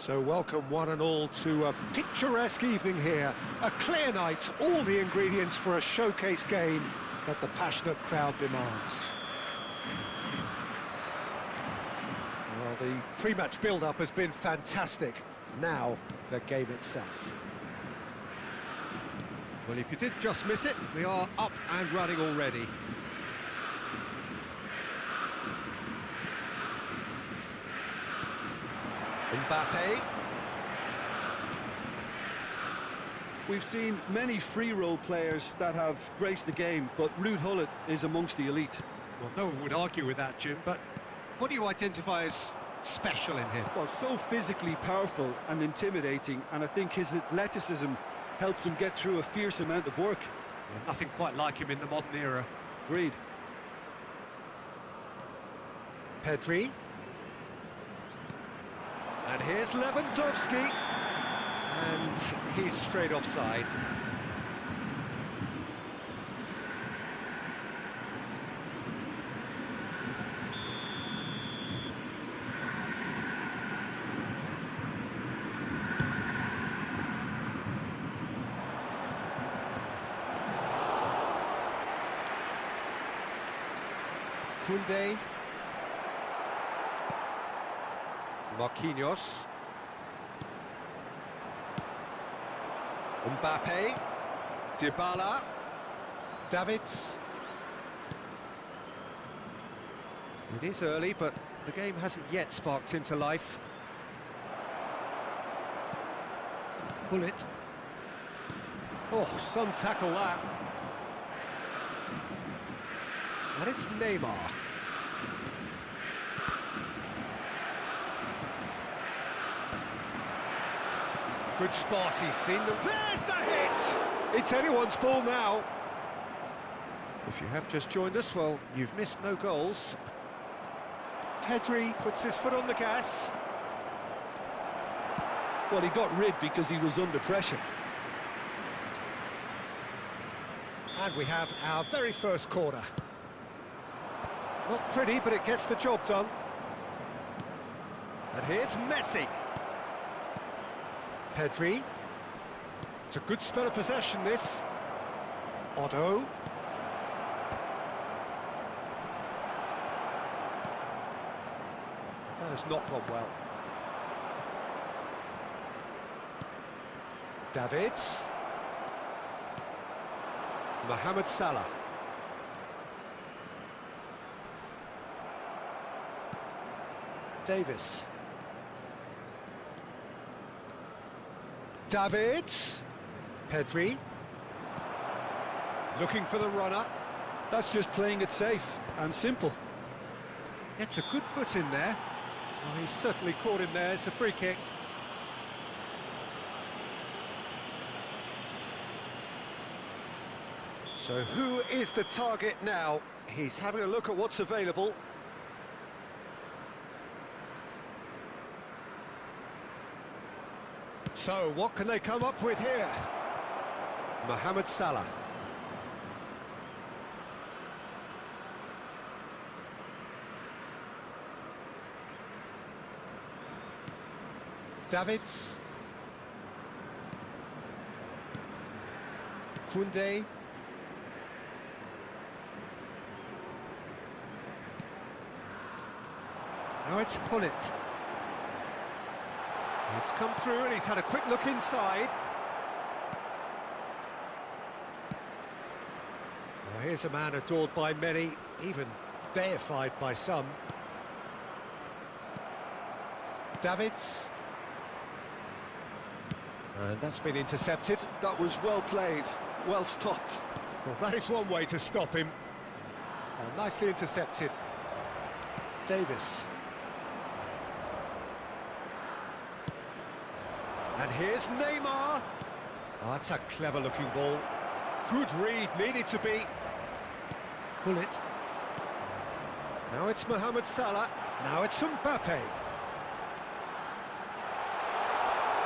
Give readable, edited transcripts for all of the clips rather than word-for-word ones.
So welcome one and all to a picturesque evening here. A clear night, all the ingredients for a showcase game that the passionate crowd demands. Well, the pre-match build-up has been fantastic. Now, the game itself. Well, if you did just miss it, we are up and running already. Mbappe. We've seen many free role players that have graced the game, but Ruud Gullit is amongst the elite. Well, no one would argue with that, Jim, but what do you identify as special in him? Well, so physically powerful and intimidating, and I think his athleticism helps him get through a fierce amount of work. Well, nothing quite like him in the modern era. Agreed. Pedri. And here's Lewandowski. And he's straight offside. Koundé. Marquinhos. Mbappe. Dybala. Davids. It is early, but the game hasn't yet sparked into life. Gullit. Oh, some tackle that. And it's Neymar. Good spot, he's seen them. There's the hit! It's anyone's ball now. If you have just joined us, well, you've missed no goals. Pedri puts his foot on the gas. Well, he got rid because he was under pressure. And we have our very first corner. Not pretty, but it gets the job done. And here's Messi. Pedri. It's a good spell of possession, this. Otto. That has not gone well. Davids. Mohamed Salah. Davis. Davids. Pedri. Looking for the runner. That's just playing it safe and simple. It's a good foot in there. Oh, he's certainly caught him there. It's a free kick. So who is the target now? He's having a look at what's available. So, what can they come up with here? Mohamed Salah. Davids. Koundé. Now it's Gullit. It's come through and he's had a quick look inside. Well, here's a man adored by many, even deified by some. Davids. And that's been intercepted. That was well played, well stopped. Well, that is one way to stop him. Nicely intercepted. Davis. And here's Neymar. Oh, that's a clever-looking ball. Good read, needed to be. Gullit. Now it's Mohamed Salah. Now it's Mbappe.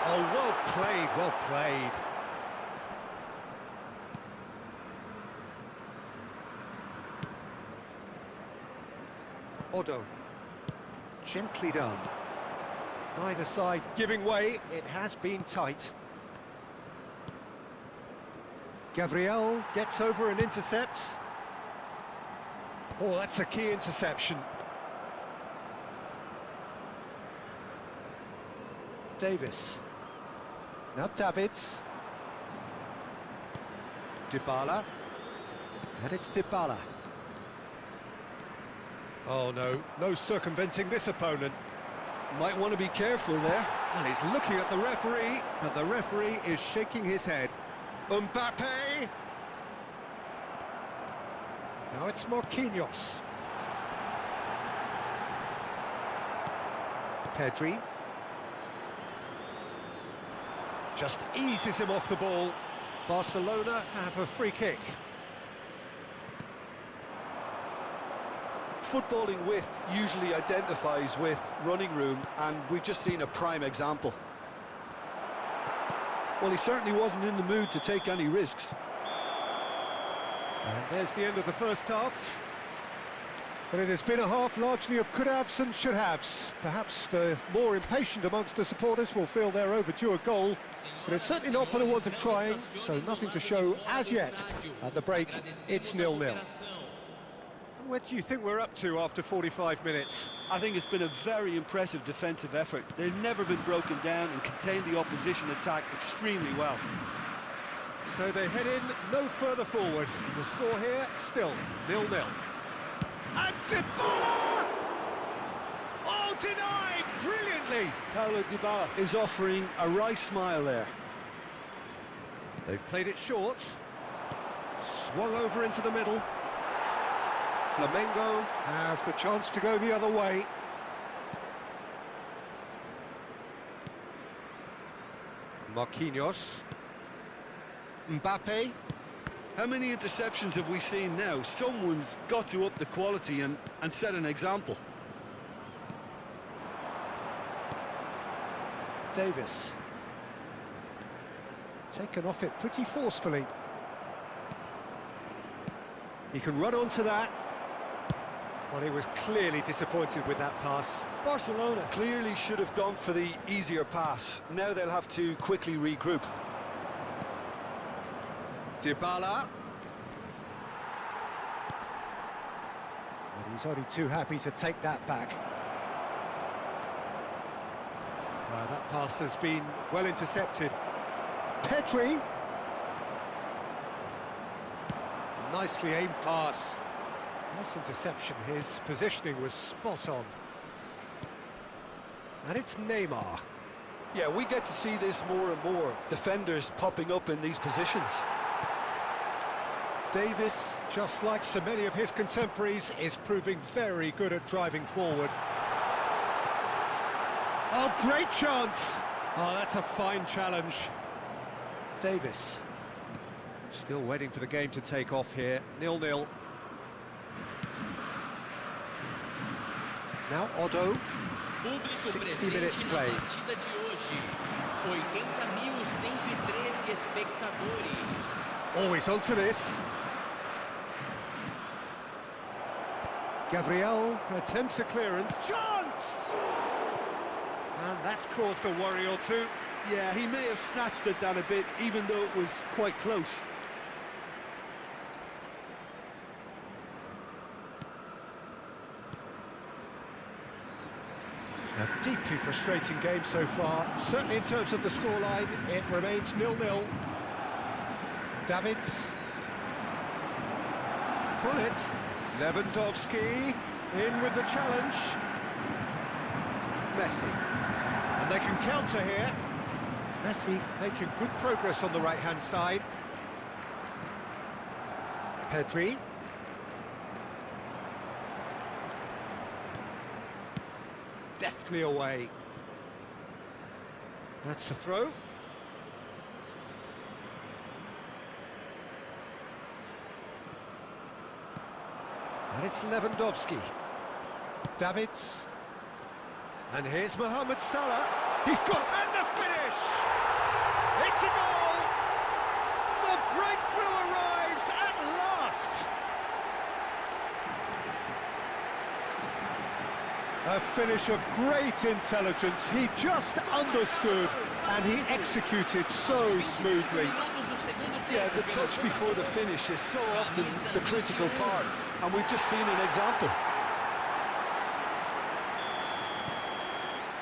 Oh, well played, well played. Otto. Gently done. Neither side giving way, it has been tight. Gabriel gets over and intercepts. Oh, that's a key interception. Davis. Now Davids. Dybala. And it's Dybala. Oh no, no circumventing this opponent. Might want to be careful there. Well, he's looking at the referee, but the referee is shaking his head. Mbappe! Now it's Marquinhos. Pedri. Just eases him off the ball. Barcelona have a free kick. Footballing width usually identifies with running room, and we've just seen a prime example. Well, he certainly wasn't in the mood to take any risks. And there's the end of the first half. But it has been a half largely of could-haves and should-haves. Perhaps the more impatient amongst the supporters will feel they're overdue a goal, but it's certainly not for the want of trying, so nothing to show as yet. At the break, it's 0-0. What do you think we're up to after 45 minutes? I think it's been a very impressive defensive effort. They've never been broken down and contained the opposition attack extremely well. So they head in no further forward. The score here, still 0-0. And Dybala! Oh, denied brilliantly! Paulo Dybala is offering a right smile there. They've played it short. Swung over into the middle. Flamengo have the chance to go the other way. Marquinhos. Mbappe. How many interceptions have we seen now? Someone's got to up the quality and set an example. Davis. Taken off it pretty forcefully. He can run onto that. Well, he was clearly disappointed with that pass. Barcelona clearly should have gone for the easier pass. Now they'll have to quickly regroup. Dybala. And he's only too happy to take that back. That pass has been well intercepted. Pedri. Nicely aimed pass. Nice interception. His positioning was spot on. And it's Neymar. Yeah, we get to see this more and more. Defenders popping up in these positions. Davis, just like so many of his contemporaries, is proving very good at driving forward. Oh, great chance! Oh, that's a fine challenge. Davis. Still waiting for the game to take off here. 0-0. Now Otto. 60 minutes played. Oh, he's onto this. Gabriel attempts a clearance. Chance! And that's caused a worry or two. Yeah, he may have snatched at that a bit, even though it was quite close. A deeply frustrating game so far. Certainly in terms of the scoreline, it remains 0-0. Davids. Gullit. Lewandowski in with the challenge. Messi. And they can counter here. Messi making good progress on the right-hand side. Pedri. Deftly away. That's the throw. And it's Lewandowski. Davids. And here's Mohamed Salah. He's got, and the finish! It's a goal! The breakthrough arrives at last! A A finish of great intelligence. He just understood and he executed so smoothly. Yeah, the touch before the finish is so often the critical part, and we've just seen an example.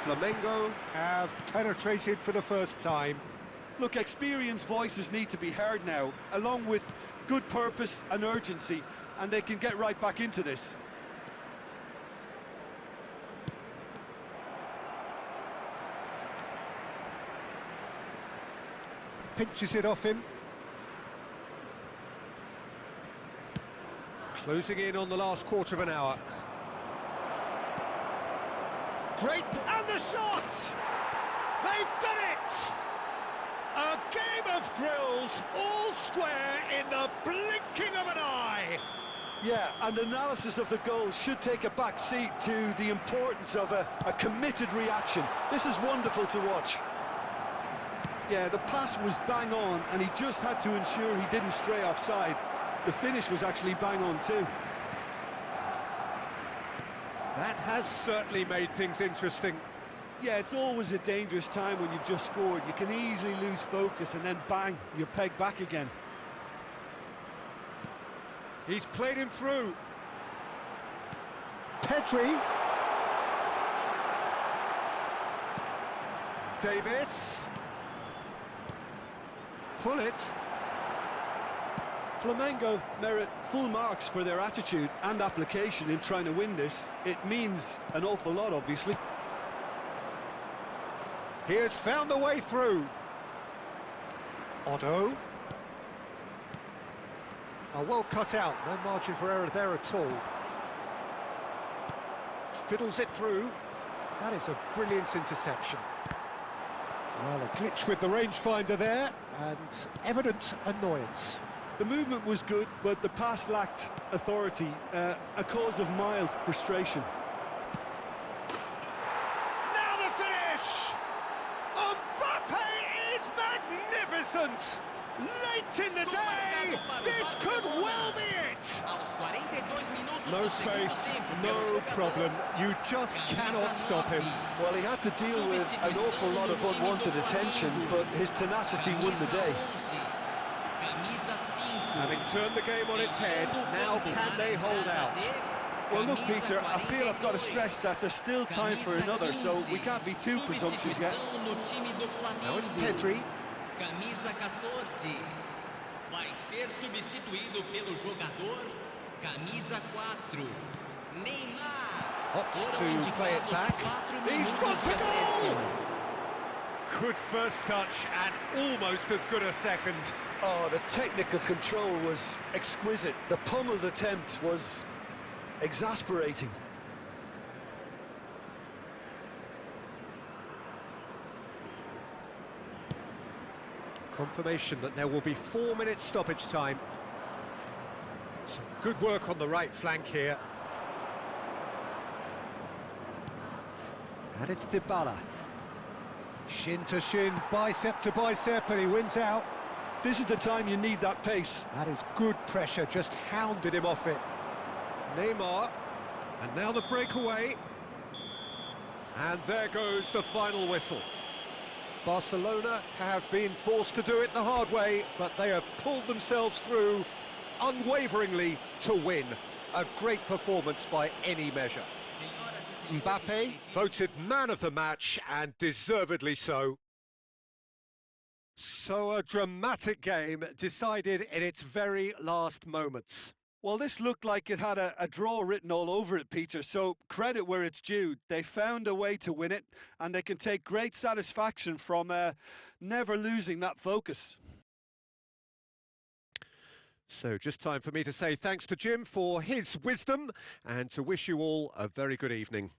Flamengo have penetrated for the first time. Look, experienced voices need to be heard now, along with good purpose and urgency, and they can get right back into this. Pinches it off him. Closing in on the last quarter of an hour. Great, and the shot! They've done it! A game of thrills, all square in the blinking of an eye! Yeah, and analysis of the goal should take a back seat to the importance of a committed reaction. This is wonderful to watch. Yeah, the pass was bang on, and he just had to ensure he didn't stray offside. The finish was actually bang on too. That has certainly made things interesting. Yeah, it's always a dangerous time when you've just scored. You can easily lose focus and then bang, you're pegged back again. He's played him through. Pedri. Davis. Pull it. Flamengo merit full marks for their attitude and application in trying to win this. It means an awful lot, obviously. He has found a way through. Otto. Oh, well cut out, no margin for error there at all. Fiddles it through. That is a brilliant interception. Well, a glitch with the rangefinder there, and evident annoyance. The movement was good, but the pass lacked authority, a cause of mild frustration. Now the finish! Mbappe is magnificent! Late in the day, this could well be it! No space, no problem. You just cannot stop him. Well, he had to deal with an awful lot of unwanted attention, but his tenacity won the day. Having turned the game on its head, now can they hold out? Well, look, Peter, I feel I've got to stress that there's still time for another, so we can't be too presumptuous yet. Now it's Pedri. Camisa 14 vai ser substituído pelo jogador camisa 4 Neymar. Opts to play it back. He's gone for goal! Good first touch and almost as good a second. Oh, the technical control was exquisite. The pummeled attempt was exasperating. Confirmation that there will be 4 minutes stoppage time. Some good work on the right flank here. And it's Dybala. Shin to shin, bicep to bicep, and he wins out. This is the time you need that pace. That is good pressure, just hounded him off it. Neymar, and now the breakaway. And there goes the final whistle. Barcelona have been forced to do it the hard way, but they have pulled themselves through unwaveringly to win. A great performance by any measure. Mbappe voted man of the match, and deservedly so. So a dramatic game decided in its very last moments. Well, this looked like it had a draw written all over it, Peter, so credit where it's due. They found a way to win it, and they can take great satisfaction from never losing that focus. So just time for me to say thanks to Jim for his wisdom, and to wish you all a very good evening.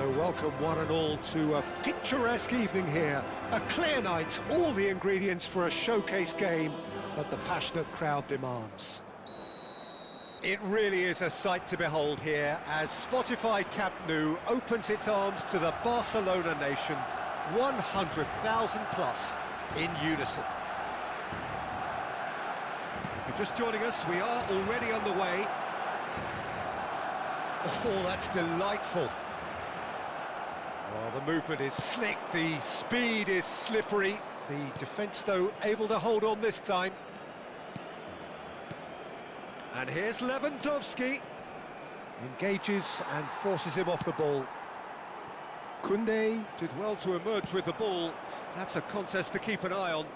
So welcome one and all to a picturesque evening here. A clear night, all the ingredients for a showcase game that the passionate crowd demands. It really is a sight to behold here as Spotify Camp Nou opens its arms to the Barcelona nation, 100,000 plus in unison. If you're just joining us, we are already underway. Oh, that's delightful. Well, the movement is slick, the speed is slippery. The defence, though, able to hold on this time. And here's Lewandowski. Engages and forces him off the ball. Koundé did well to emerge with the ball. That's a contest to keep an eye on.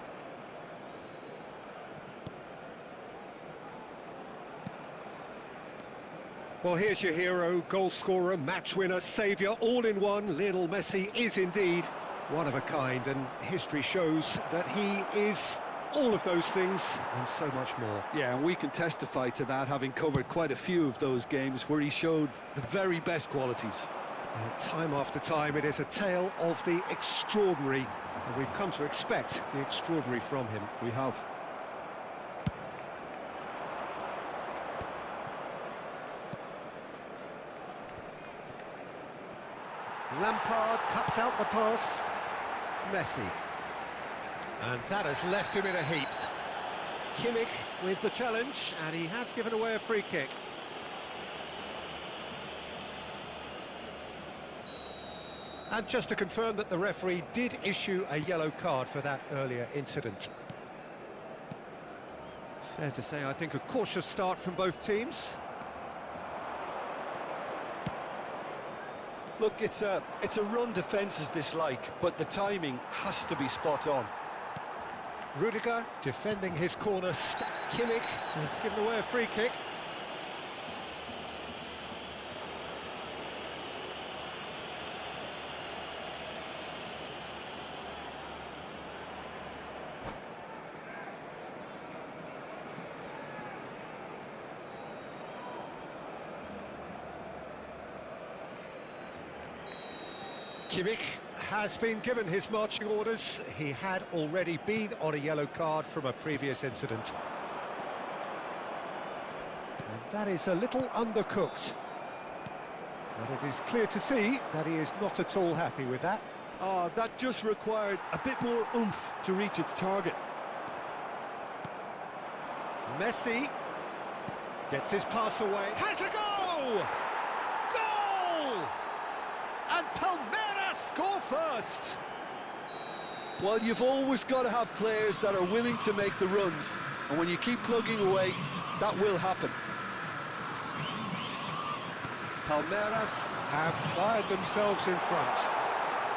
Well, here's your hero, goal scorer, match winner, saviour, all in one. Lionel Messi is indeed one of a kind, and history shows that he is all of those things and so much more. Yeah, and we can testify to that, having covered quite a few of those games where he showed the very best qualities. Time after time, it is a tale of the extraordinary, and we've come to expect the extraordinary from him. We have. Lampard cuts out the pass. Messi. And that has left him in a heap. Kimmich with the challenge, and he has given away a free kick. And just to confirm that the referee did issue a yellow card for that earlier incident. Fair to say, I think, a cautious start from both teams. Look, it's a run defence is dislike, but the timing has to be spot on. Rudiger defending his corner. Kimmich has given away a free kick. Kimmich has been given his marching orders. He had already been on a yellow card from a previous incident. And that is a little undercooked. But it is clear to see that he is not at all happy with that. Oh, that just required a bit more oomph to reach its target. Messi gets his pass away. Has a go! Goal! And Palmeiras score first. Well, you've always got to have players that are willing to make the runs, and when you keep plugging away, that will happen. Palmeiras have fired themselves in front.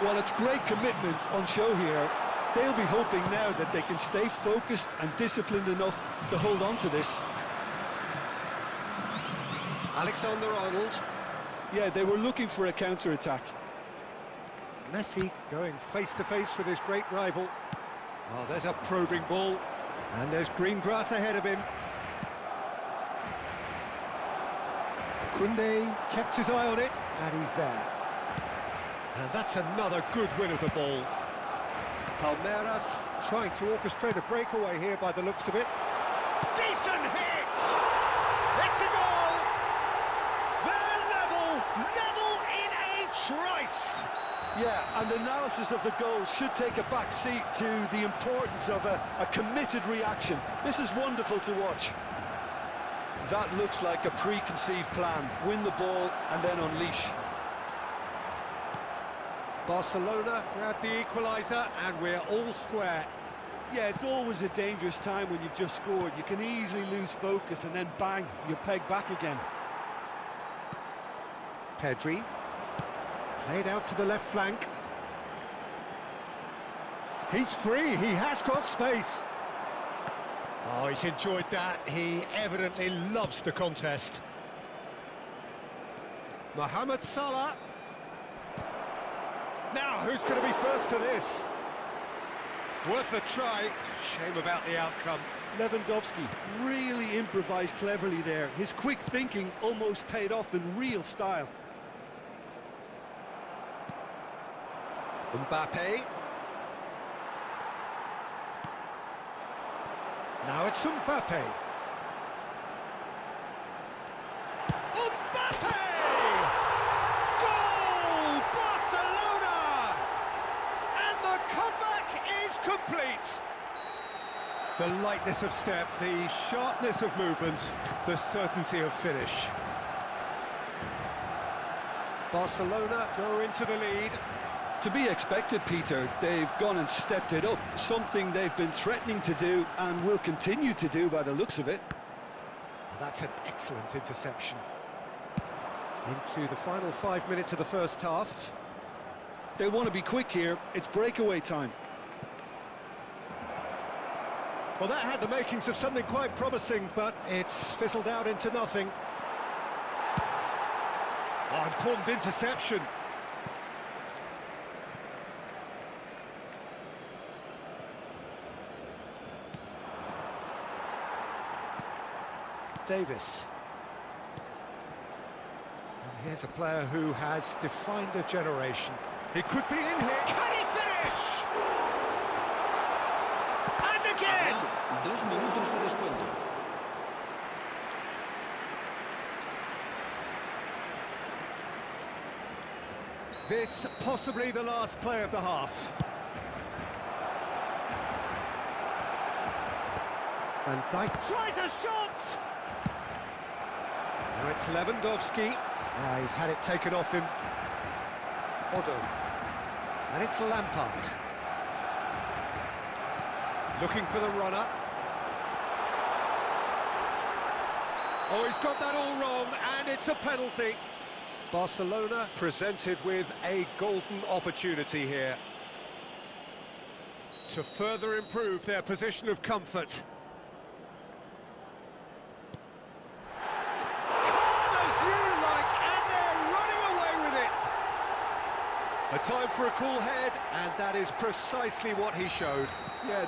Well, it's great commitment on show here. They'll be hoping now that they can stay focused and disciplined enough to hold on to this. Alexander-Arnold. Yeah, they were looking for a counter-attack. Messi going face-to-face with his great rival. Oh, there's a probing ball. And there's green grass ahead of him. Koundé kept his eye on it, and he's there. And that's another good win of the ball. Palmeiras trying to orchestrate a breakaway here by the looks of it. Decent hit! It's a goal! They're level in a trice! Yeah, and analysis of the goal should take a back seat to the importance of a committed reaction. This is wonderful to watch. That looks like a preconceived plan. Win the ball and then unleash. Barcelona grab the equaliser and we're all square. Yeah, it's always a dangerous time when you've just scored. You can easily lose focus and then bang, you're pegged back again. Pedri played out to the left flank. He's free, he has got space. Oh, he's enjoyed that. He evidently loves the contest. Mohamed Salah. Now, who's going to be first to this? Worth a try. Shame about the outcome. Lewandowski really improvised cleverly there. His quick thinking almost paid off in real style. Mbappe. Now it's Mbappe. Mbappe! Goal! Barcelona! And the comeback is complete. The lightness of step, the sharpness of movement, the certainty of finish. Barcelona go into the lead. To be expected, Peter. They've gone and stepped it up, something they've been threatening to do and will continue to do by the looks of it. That's an excellent interception. Into the final 5 minutes of the first half. They want to be quick here. It's breakaway time. Well, that had the makings of something quite promising, but it's fizzled out into nothing. Oh, important interception. Davis. And here's a player who has defined a generation. He could be in here. Can he finish? And again! 2 minutos de descuento. This possibly the last play of the half. Van Dijk tries a shot! Now it's Lewandowski. He's had it taken off him. Otto. And it's Lampard. Looking for the runner. Oh, he's got that all wrong, and it's a penalty. Barcelona presented with a golden opportunity here to further improve their position of comfort. A time for a cool head, and that is precisely what he showed. Yeah,